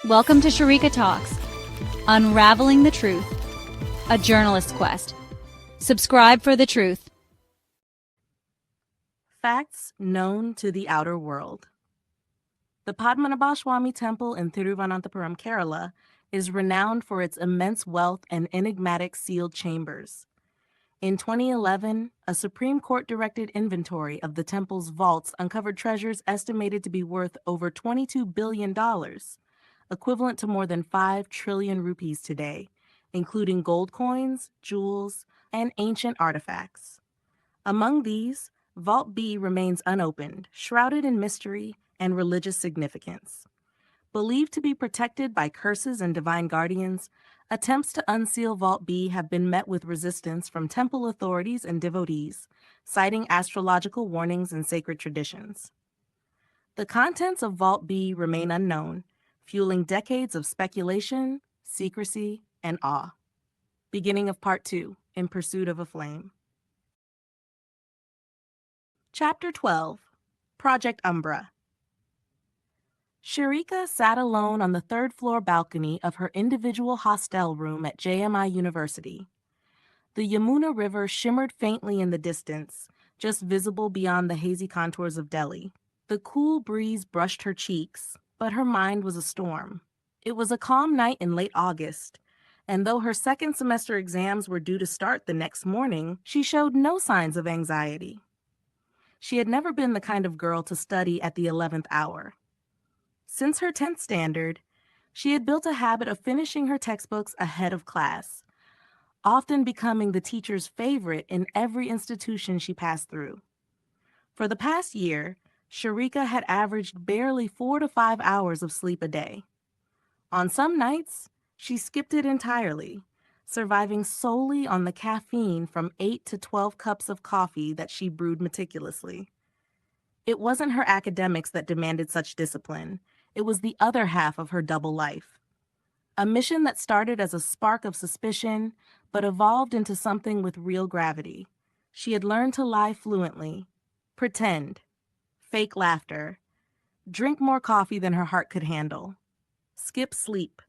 Welcome to Sharika Talks, Unraveling the Truth, a journalist's quest. Subscribe for the truth. Facts known to the outer world. The Padmanabhaswamy Temple in Thiruvananthapuram, Kerala, is renowned for its immense wealth and enigmatic sealed chambers. In 2011, a Supreme Court-directed inventory of the temple's vaults uncovered treasures estimated to be worth over $22 billion, equivalent to more than 5 trillion rupees today, including gold coins, jewels, and ancient artifacts. Among these, Vault B remains unopened, shrouded in mystery and religious significance. Believed to be protected by curses and divine guardians, attempts to unseal Vault B have been met with resistance from temple authorities and devotees, citing astrological warnings and sacred traditions. The contents of Vault B remain unknown, fueling decades of speculation, secrecy, and awe. Beginning of Part 2, In Pursuit of a Flame. Chapter 12, Project Umbra. Sharika sat alone on the third-floor balcony of her individual hostel room at JMI University. The Yamuna River shimmered faintly in the distance, just visible beyond the hazy contours of Delhi. The cool breeze brushed her cheeks, but her mind was a storm. It was a calm night in late August, and though her second semester exams were due to start the next morning, she showed no signs of anxiety. She had never been the kind of girl to study at the 11th hour. Since her 10th standard, she had built a habit of finishing her textbooks ahead of class, often becoming the teacher's favorite in every institution she passed through. For the past year, Sharika had averaged barely 4 to 5 hours of sleep a day. On some nights, she skipped it entirely, surviving solely on the caffeine from 8 to 12 cups of coffee that she brewed meticulously. It wasn't her academics that demanded such discipline. It was the other half of her double life. A mission that started as a spark of suspicion, but evolved into something with real gravity. She had learned to lie fluently, pretend, fake laughter, drink more coffee than her heart could handle, skip sleep,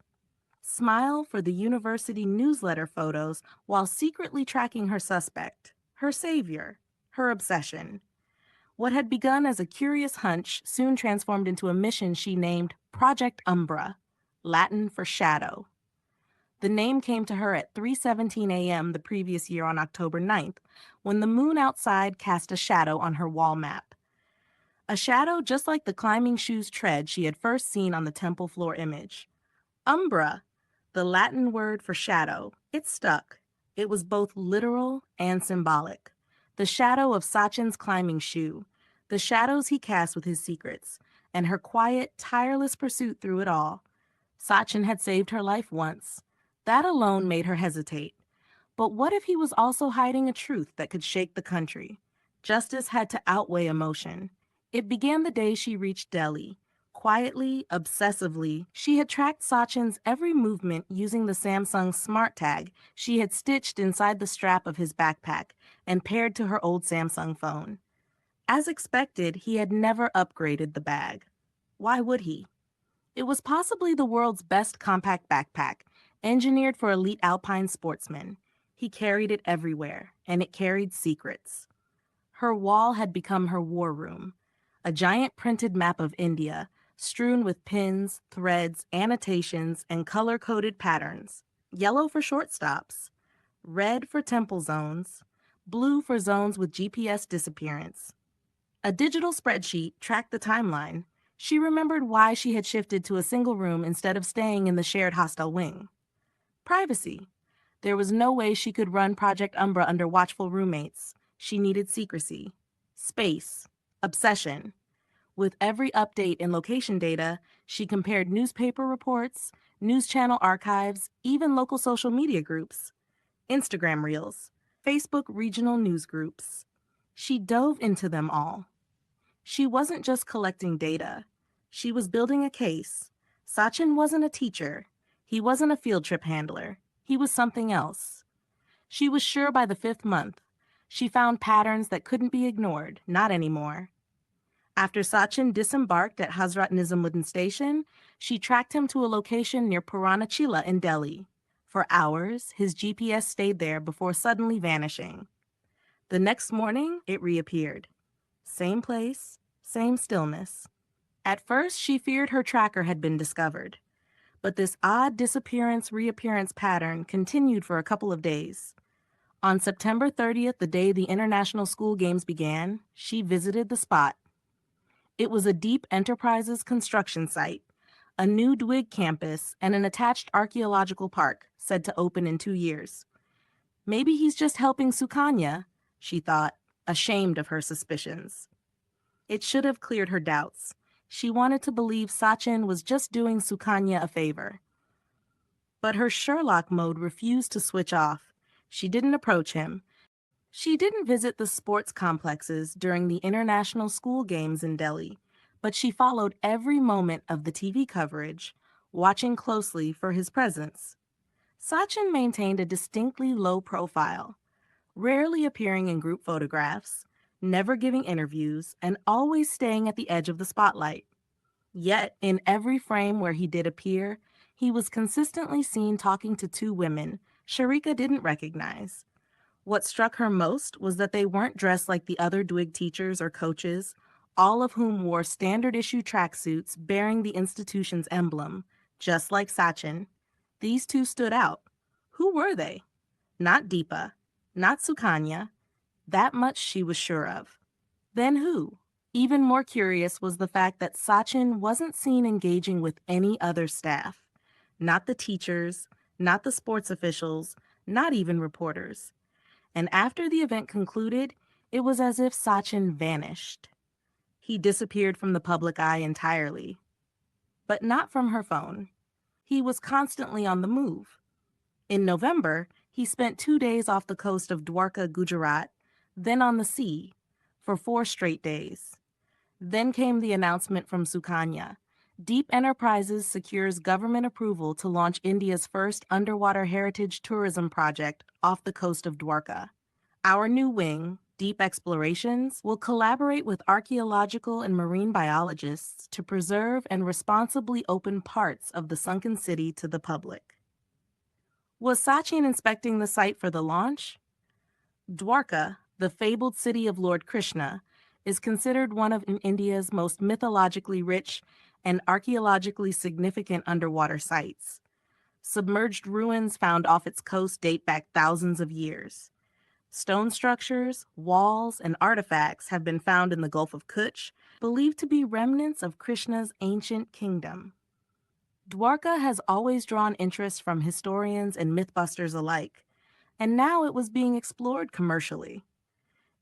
smile for the university newsletter photos while secretly tracking her suspect, her savior, her obsession. What had begun as a curious hunch soon transformed into a mission she named Project Umbra, Latin for shadow. The name came to her at 3:17 a.m. the previous year on October 9th, when the moon outside cast a shadow on her wall map. A shadow just like the climbing shoes tread she had first seen on the temple floor image. Umbra, the Latin word for shadow, it stuck. It was both literal and symbolic. The shadow of Sachin's climbing shoe, the shadows he cast with his secrets, and her quiet, tireless pursuit through it all. Sachin had saved her life once. That alone made her hesitate. But what if he was also hiding a truth that could shake the country? Justice had to outweigh emotion. It began the day she reached Delhi. Quietly, obsessively, she had tracked Sachin's every movement using the Samsung Smart Tag she had stitched inside the strap of his backpack and paired to her old Samsung phone. As expected, he had never upgraded the bag. Why would he? It was possibly the world's best compact backpack, engineered for elite alpine sportsmen. He carried it everywhere, and it carried secrets. Her wall had become her war room, a giant printed map of India, strewn with pins, threads, annotations, and color-coded patterns. Yellow for short stops, red for temple zones, blue for zones with GPS disappearance. A digital spreadsheet tracked the timeline. She remembered why she had shifted to a single room instead of staying in the shared hostel wing. Privacy. There was no way she could run Project Umbra under watchful roommates. She needed secrecy. Space. Obsession. With every update in location data, she compared newspaper reports, news channel archives, even local social media groups, Instagram reels, Facebook regional news groups. She dove into them all. She wasn't just collecting data. She was building a case. Sachin wasn't a teacher. He wasn't a field trip handler. He was something else. She was sure by the 5th month. She found patterns that couldn't be ignored, not anymore. After Sachin disembarked at Hazrat Nizamuddin Station, she tracked him to a location near Puranachila in Delhi. For hours, his GPS stayed there before suddenly vanishing. The next morning, it reappeared. Same place, same stillness. At first, she feared her tracker had been discovered. But this odd disappearance-reappearance pattern continued for a couple of days. On September 30th, the day the International School Games began, she visited the spot. It was a Deep Enterprises construction site, a new Dwig campus, and an attached archaeological park, said to open in 2 years. Maybe he's just helping Sukanya, she thought, ashamed of her suspicions. It should have cleared her doubts. She wanted to believe Sachin was just doing Sukanya a favor. But her Sherlock mode refused to switch off. She didn't approach him. She didn't visit the sports complexes during the International School Games in Delhi, but she followed every moment of the TV coverage, watching closely for his presence. Sachin maintained a distinctly low profile, rarely appearing in group photographs, never giving interviews, and always staying at the edge of the spotlight. Yet, in every frame where he did appear, he was consistently seen talking to two women Sharika didn't recognize. What struck her most was that they weren't dressed like the other Dwig teachers or coaches, all of whom wore standard-issue tracksuits bearing the institution's emblem, just like Sachin. These two stood out. Who were they? Not Deepa, not Sukanya. That much she was sure of. Then who? Even more curious was the fact that Sachin wasn't seen engaging with any other staff. Not the teachers, not the sports officials, not even reporters. And after the event concluded, it was as if Sachin vanished. He disappeared from the public eye entirely. But not from her phone. He was constantly on the move. In November, he spent 2 days off the coast of Dwarka, Gujarat, then on the sea, for 4 straight days. Then came the announcement from Sukanya. Deep Enterprises secures government approval to launch India's first underwater heritage tourism project off the coast of Dwarka. Our new wing, Deep Explorations, will collaborate with archaeological and marine biologists to preserve and responsibly open parts of the sunken city to the public. Was Sachin inspecting the site for the launch? Dwarka, the fabled city of Lord Krishna, is considered one of India's most mythologically rich and archaeologically significant underwater sites. Submerged ruins found off its coast date back thousands of years. Stone structures, walls, and artifacts have been found in the Gulf of Kutch, believed to be remnants of Krishna's ancient kingdom. Dwarka has always drawn interest from historians and mythbusters alike, and now it was being explored commercially.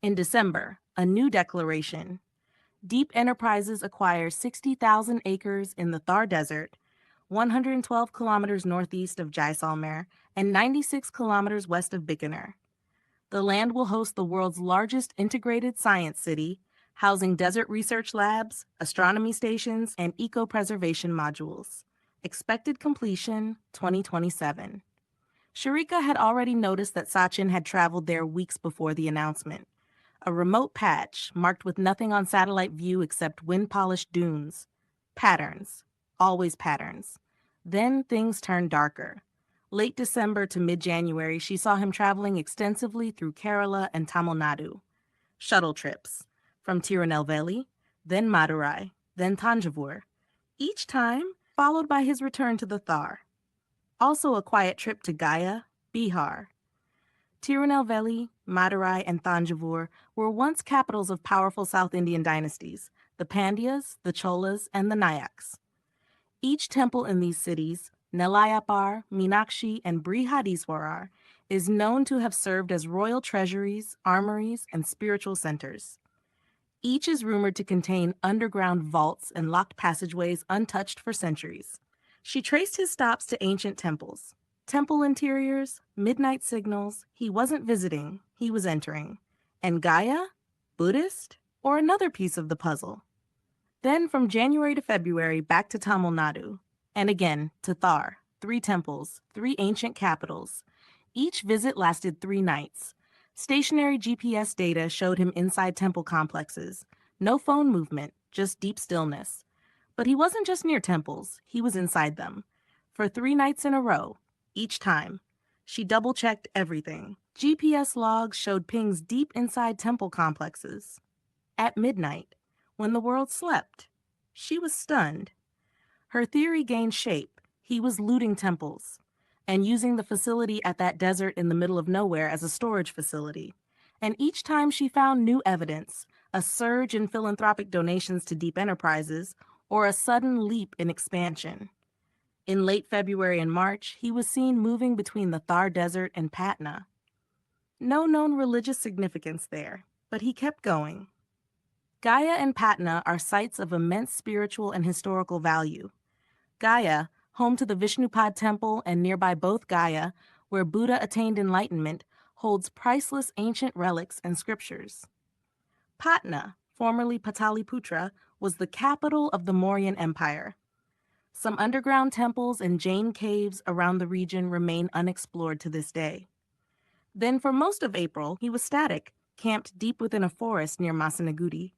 In December, a new declaration. Deep Enterprises acquires 60,000 acres in the Thar Desert, 112 kilometers northeast of Jaisalmer, and 96 kilometers west of Bikaner. The land will host the world's largest integrated science city, housing desert research labs, astronomy stations, and eco-preservation modules. Expected completion, 2027. Sharika had already noticed that Sachin had traveled there weeks before the announcement. A remote patch marked with nothing on satellite view except wind-polished dunes. Patterns. Always patterns. Then things turned darker. Late December to mid-January, she saw him traveling extensively through Kerala and Tamil Nadu. Shuttle trips. From Tirunelveli, then Madurai, then Thanjavur. Each time followed by his return to the Thar. Also a quiet trip to Gaya, Bihar. Tirunelveli, Madurai, and Thanjavur were once capitals of powerful South Indian dynasties, the Pandyas, the Cholas, and the Nayaks. Each temple in these cities, Nelayapar, Meenakshi, and Brihadiswarar, is known to have served as royal treasuries, armories, and spiritual centers. Each is rumored to contain underground vaults and locked passageways untouched for centuries. She traced his stops to ancient temples. Temple interiors, midnight signals, he wasn't visiting, he was entering. And Gaya? Buddhist? Or another piece of the puzzle? Then from January to February, back to Tamil Nadu. And again, to Thar, 3 temples, 3 ancient capitals. Each visit lasted 3 nights. Stationary GPS data showed him inside temple complexes. No phone movement, just deep stillness. But he wasn't just near temples, he was inside them. For 3 nights in a row, each time. She double-checked everything. GPS logs showed pings deep inside temple complexes. At midnight, when the world slept, she was stunned. Her theory gained shape. He was looting temples and using the facility at that desert in the middle of nowhere as a storage facility. And each time she found new evidence, a surge in philanthropic donations to deep enterprises, or a sudden leap in expansion. In late February and March, he was seen moving between the Thar Desert and Patna. No known religious significance there, but he kept going. Gaya and Patna are sites of immense spiritual and historical value. Gaya, home to the Vishnupad Temple and nearby Bodh Gaya, where Buddha attained enlightenment, holds priceless ancient relics and scriptures. Patna, formerly Pataliputra, was the capital of the Mauryan Empire. Some underground temples and Jain caves around the region remain unexplored to this day. Then for most of April, he was static, camped deep within a forest near Masanagudi.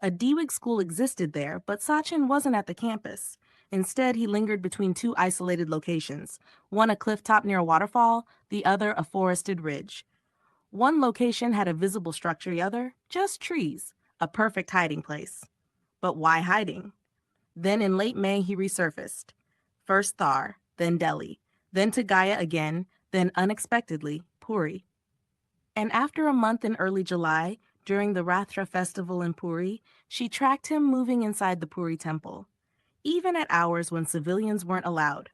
A DWIG school existed there, but Sachin wasn't at the campus. Instead, he lingered between 2 isolated locations, one a clifftop near a waterfall, the other a forested ridge. One location had a visible structure, the other, just trees, a perfect hiding place. But why hiding? Then in late May, he resurfaced. First Thar, then Delhi, then to Gaya again, then unexpectedly, Puri. And after a month in early July, during the Rathra festival in Puri, she tracked him moving inside the Puri temple, even at hours when civilians weren't allowed.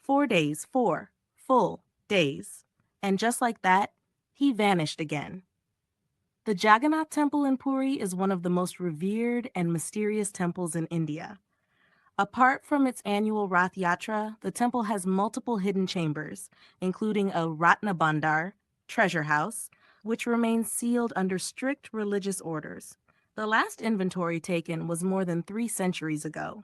4 days, 4 full days. And just like that, he vanished again. The Jagannath Temple in Puri is one of the most revered and mysterious temples in India. Apart from its annual Rath Yatra, the temple has multiple hidden chambers, including a Ratna Bhandar, treasure house, which remains sealed under strict religious orders. The last inventory taken was more than 3 centuries ago.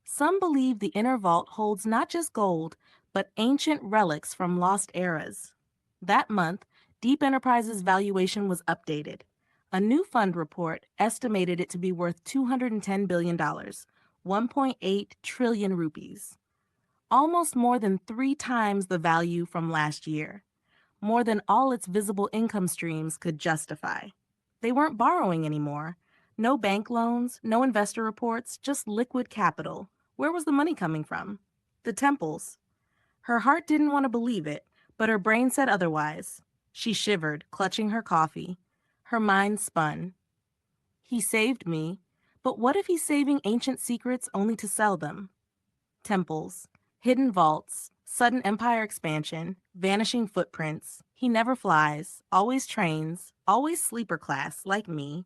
Some believe the inner vault holds not just gold, but ancient relics from lost eras. That month, Deep Enterprises' valuation was updated. A new fund report estimated it to be worth $210 billion, 1.8 trillion rupees. Almost more than 3 times the value from last year. More than all its visible income streams could justify. They weren't borrowing anymore. No bank loans, no investor reports, just liquid capital. Where was the money coming from? The temples. Her heart didn't want to believe it, but her brain said otherwise. She shivered, clutching her coffee. Her mind spun. He saved me, but what if he's saving ancient secrets only to sell them? Temples, hidden vaults, sudden empire expansion, vanishing footprints. He never flies, always trains, always sleeper class, like me.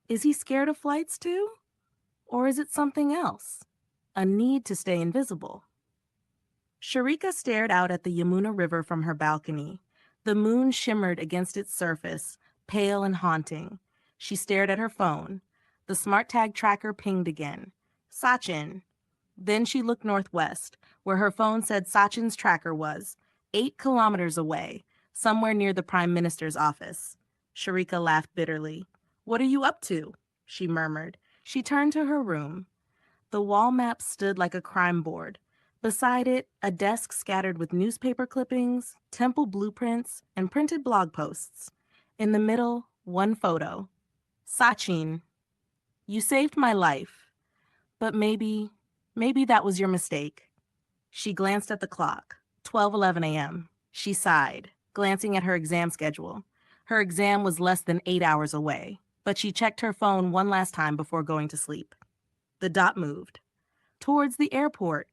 Is he scared of flights too? Or is it something else? A need to stay invisible. Sharika stared out at the Yamuna River from her balcony. The moon shimmered against its surface, pale and haunting. She stared at her phone. The smart tag tracker pinged again. Sachin. Then she looked northwest, where her phone said Sachin's tracker was, 8 kilometers away, somewhere near the Prime Minister's office. Sharika laughed bitterly. "What are you up to?" she murmured. She turned to her room. The wall map stood like a crime board. Beside it, a desk scattered with newspaper clippings, temple blueprints, and printed blog posts. In the middle, one photo. Sachin, you saved my life, but maybe that was your mistake. She glanced at the clock, 12:11 a.m. She sighed, glancing at her exam schedule. Her exam was less than 8 hours away, but she checked her phone one last time before going to sleep. The dot moved. Towards the airport.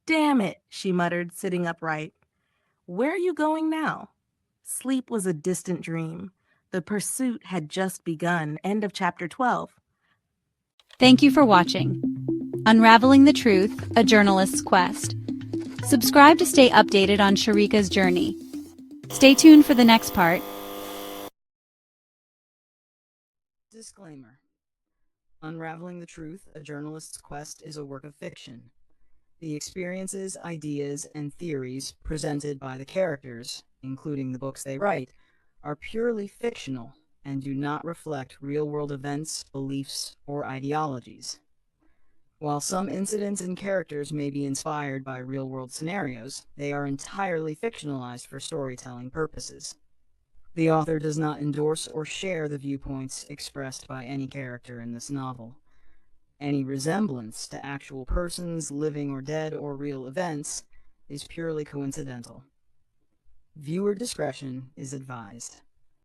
"Damn it," she muttered, sitting upright. "Where are you going now?" Sleep was a distant dream. The pursuit had just begun. End of chapter 12. Thank you for watching Unraveling the Truth, A Journalist's Quest. Subscribe to stay updated on Sharika's journey. Stay tuned for the next part. Disclaimer. Unraveling the Truth, A Journalist's Quest is a work of fiction. The experiences, ideas, and theories presented by the characters, including the books they write, are purely fictional and do not reflect real-world events, beliefs, or ideologies. While some incidents and characters may be inspired by real-world scenarios, they are entirely fictionalized for storytelling purposes. The author does not endorse or share the viewpoints expressed by any character in this novel. Any resemblance to actual persons, living or dead, or real events is purely coincidental. Viewer discretion is advised.